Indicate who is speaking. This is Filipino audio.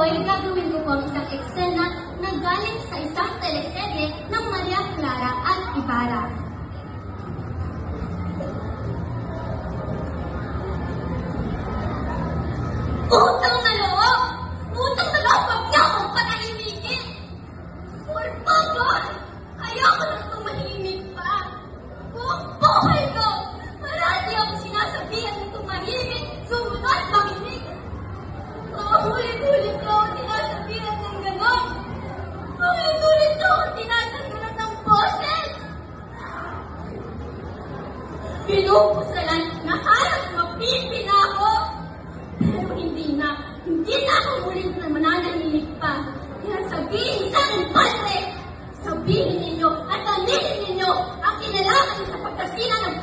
Speaker 1: ay gagawin ko po ang isang eksena na galing sa isang teleserye ng Maria Clara at Ibarra. Utang na loob! Utang na loob! Huwag niyo akong panahimikin! For favor! Ayoko na tumahimik pa! Buong buhay ko! Marami akong sinasabihan na tumahimik, sumunod, makinig! Ulit-ulit ko ako tinasabihan ng ganon! Ulit-ulit ko ako tinatanggalan ng boses! Pinupusalan na halos mapipi na ako! Pero hindi na ako muling na mananahimik pa. Kaya sabihin sa akin, Padre, sabihin ninyo at aminin ninyo ang kinalaman sa pagkasira ng